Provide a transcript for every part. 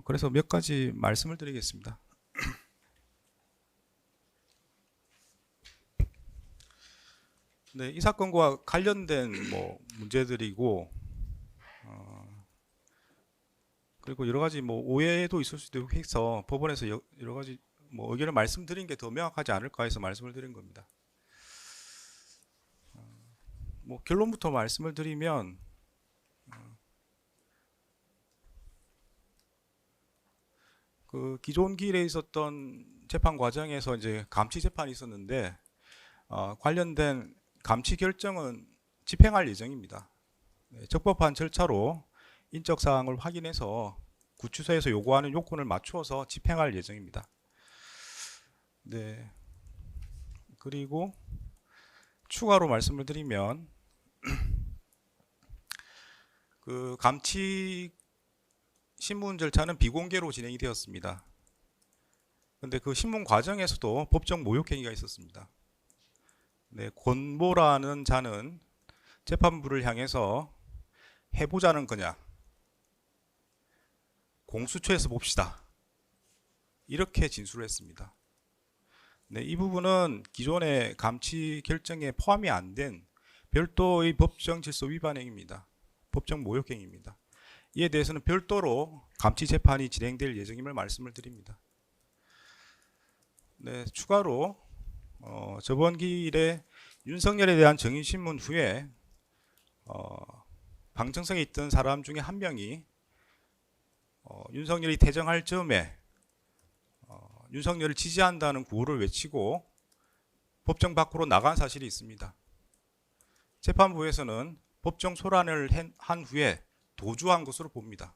그래서 몇 가지 말씀을 드리겠습니다. 네, 이 사건과 관련된 문제들이고, 그리고 여러 가지 오해도 있을 수도 있고 해서 법원에서 여러 가지 의견을 말씀드린 게 더 명확하지 않을까 해서 말씀을 드린 겁니다. 결론부터 말씀을 드리면, 그 기존 기일에 있었던 재판 과정에서 이제 감치 재판이 있었는데, 관련된 감치 결정은 집행할 예정입니다. 네, 적법한 절차로 인적 사항을 확인해서 구치소에서 요구하는 요건을 맞추어서 집행할 예정입니다. 네. 그리고 추가로 말씀을 드리면, 그 감치 신문 절차는 비공개로 진행이 되었습니다. 근데 그 신문 과정에서도 법정 모욕 행위가 있었습니다. 네, 권모라는 자는 재판부를 향해서 해보자는 거냐, 공수처에서 봅시다, 이렇게 진술을 했습니다. 네, 이 부분은 기존의 감치 결정에 포함이 안 된 별도의 법정 질서 위반 행위입니다. 법정 모욕 행위입니다. 이에 대해서는 별도로 감치 재판이 진행될 예정임을 말씀을 드립니다. 네, 추가로 저번 기일에 윤석열에 대한 정인신문 후에 방청석에 있던 사람 중에 한 명이 윤석열이 퇴정할 즈음에 윤석열을 지지한다는 구호를 외치고 법정 밖으로 나간 사실이 있습니다. 재판부에서는 법정 소란을 한 후에 도주한 것으로 봅니다.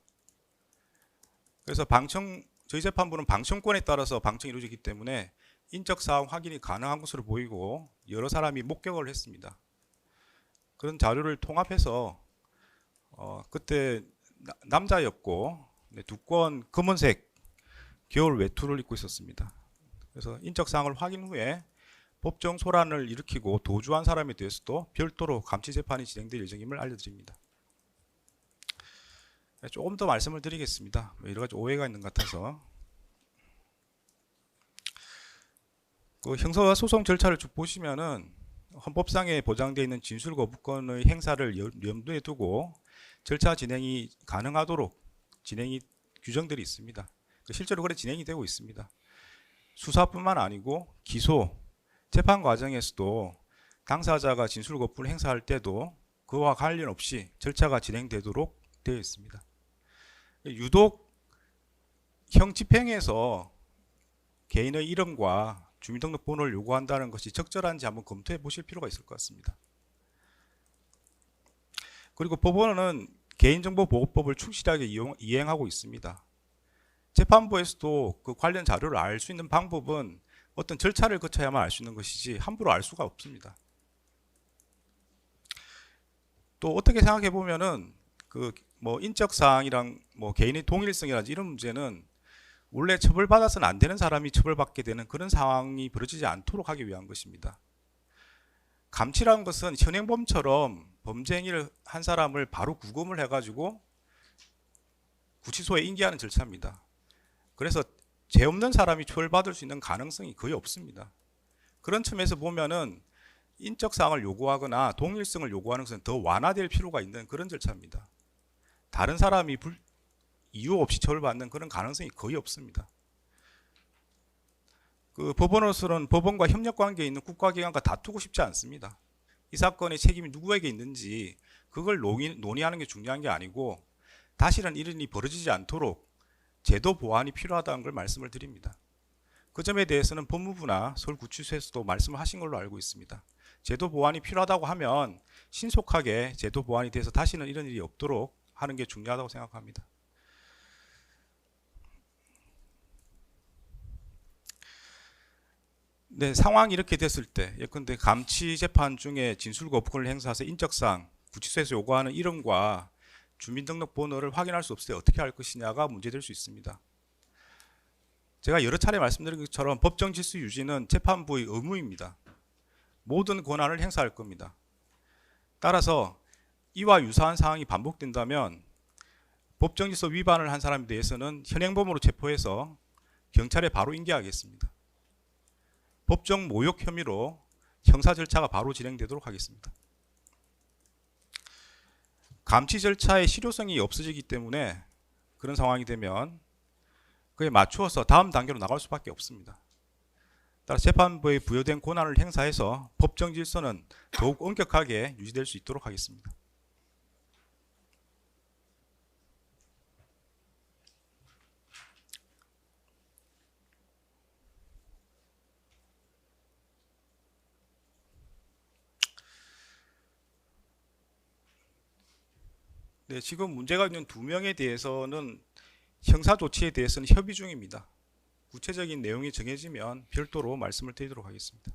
그래서 저희 재판부는 방청권에 따라서 방청이 이루어지기 때문에 인적 사항 확인이 가능한 것으로 보이고 여러 사람이 목격을 했습니다. 그런 자료를 통합해서 그때 남자였고 두꺼운 검은색 겨울 외투를 입고 있었습니다. 그래서 인적 사항을 확인 후에 법정 소란을 일으키고 도주한 사람에 대해서도 별도로 감치 재판이 진행될 예정임을 알려드립니다. 조금 더 말씀을 드리겠습니다. 여러 가지 오해가 있는 것 같아서. 그 형사 소송 절차를 쭉 보시면은 헌법상에 보장되어 있는 진술 거부권의 행사를 염두에 두고 절차 진행이 가능하도록 규정들이 있습니다. 실제로 그래 진행이 되고 있습니다. 수사뿐만 아니고 기소, 재판 과정에서도 당사자가 진술 거부를 행사할 때도 그와 관련 없이 절차가 진행되도록 되어 있습니다. 유독 형 집행에서 개인의 이름과 주민등록번호를 요구한다는 것이 적절한지 한번 검토해 보실 필요가 있을 것 같습니다. 그리고 법원은 개인정보보호법을 충실하게 이행하고 있습니다. 재판부에서도 그 관련 자료를 알 수 있는 방법은 어떤 절차를 거쳐야만 알 수 있는 것이지 함부로 알 수가 없습니다. 또 어떻게 생각해 보면은 인적 사항이랑 개인의 동일성이라든지 이런 문제는 원래 처벌받아서는 안 되는 사람이 처벌받게 되는 그런 상황이 벌어지지 않도록 하기 위한 것입니다. 감치라는 것은 현행범처럼 범죄 행위를 한 사람을 바로 구금을 해가지고 구치소에 인계하는 절차입니다. 그래서 죄 없는 사람이 처벌받을 수 있는 가능성이 거의 없습니다. 그런 측면에서 보면은 인적 사항을 요구하거나 동일성을 요구하는 것은 더 완화될 필요가 있는 그런 절차입니다. 다른 사람이 이유 없이 처벌받는 그런 가능성이 거의 없습니다. 그 법원으로서는 법원과 협력관계에 있는 국가기관과 다투고 싶지 않습니다. 이 사건의 책임이 누구에게 있는지 그걸 논의하는 게 중요한 게 아니고 다시는 이런 일이 벌어지지 않도록 제도 보완이 필요하다는 걸 말씀을 드립니다. 그 점에 대해서는 법무부나 서울구치소에서도 말씀을 하신 걸로 알고 있습니다. 제도 보완이 필요하다고 하면 신속하게 제도 보완이 돼서 다시는 이런 일이 없도록 하는 게 중요하다고 생각합니다. 네, 상황이 이렇게 됐을 때 예컨대 감치 재판 중에 진술 거부권을 행사해서 인적사항, 구치소에서 요구하는 이름과 주민등록번호를 확인할 수 없을 때 어떻게 할 것이냐가 문제될 수 있습니다. 제가 여러 차례 말씀드린 것처럼 법정 질서 유지는 재판부의 의무입니다. 모든 권한을 행사할 겁니다. 따라서 이와 유사한 상황이 반복된다면 법정 질서 위반을 한 사람에 대해서는 현행범으로 체포해서 경찰에 바로 인계하겠습니다. 법정 모욕 혐의로 형사 절차가 바로 진행되도록 하겠습니다. 감치 절차의 실효성이 없어지기 때문에 그런 상황이 되면 그에 맞추어서 다음 단계로 나갈 수밖에 없습니다. 따라 재판부에 부여된 권한을 행사해서 법정 질서는 더욱 엄격하게 유지될 수 있도록 하겠습니다. 네, 지금 문제가 있는 2명에 대해서는 형사 조치에 대해서는 협의 중입니다. 구체적인 내용이 정해지면 별도로 말씀을 드리도록 하겠습니다.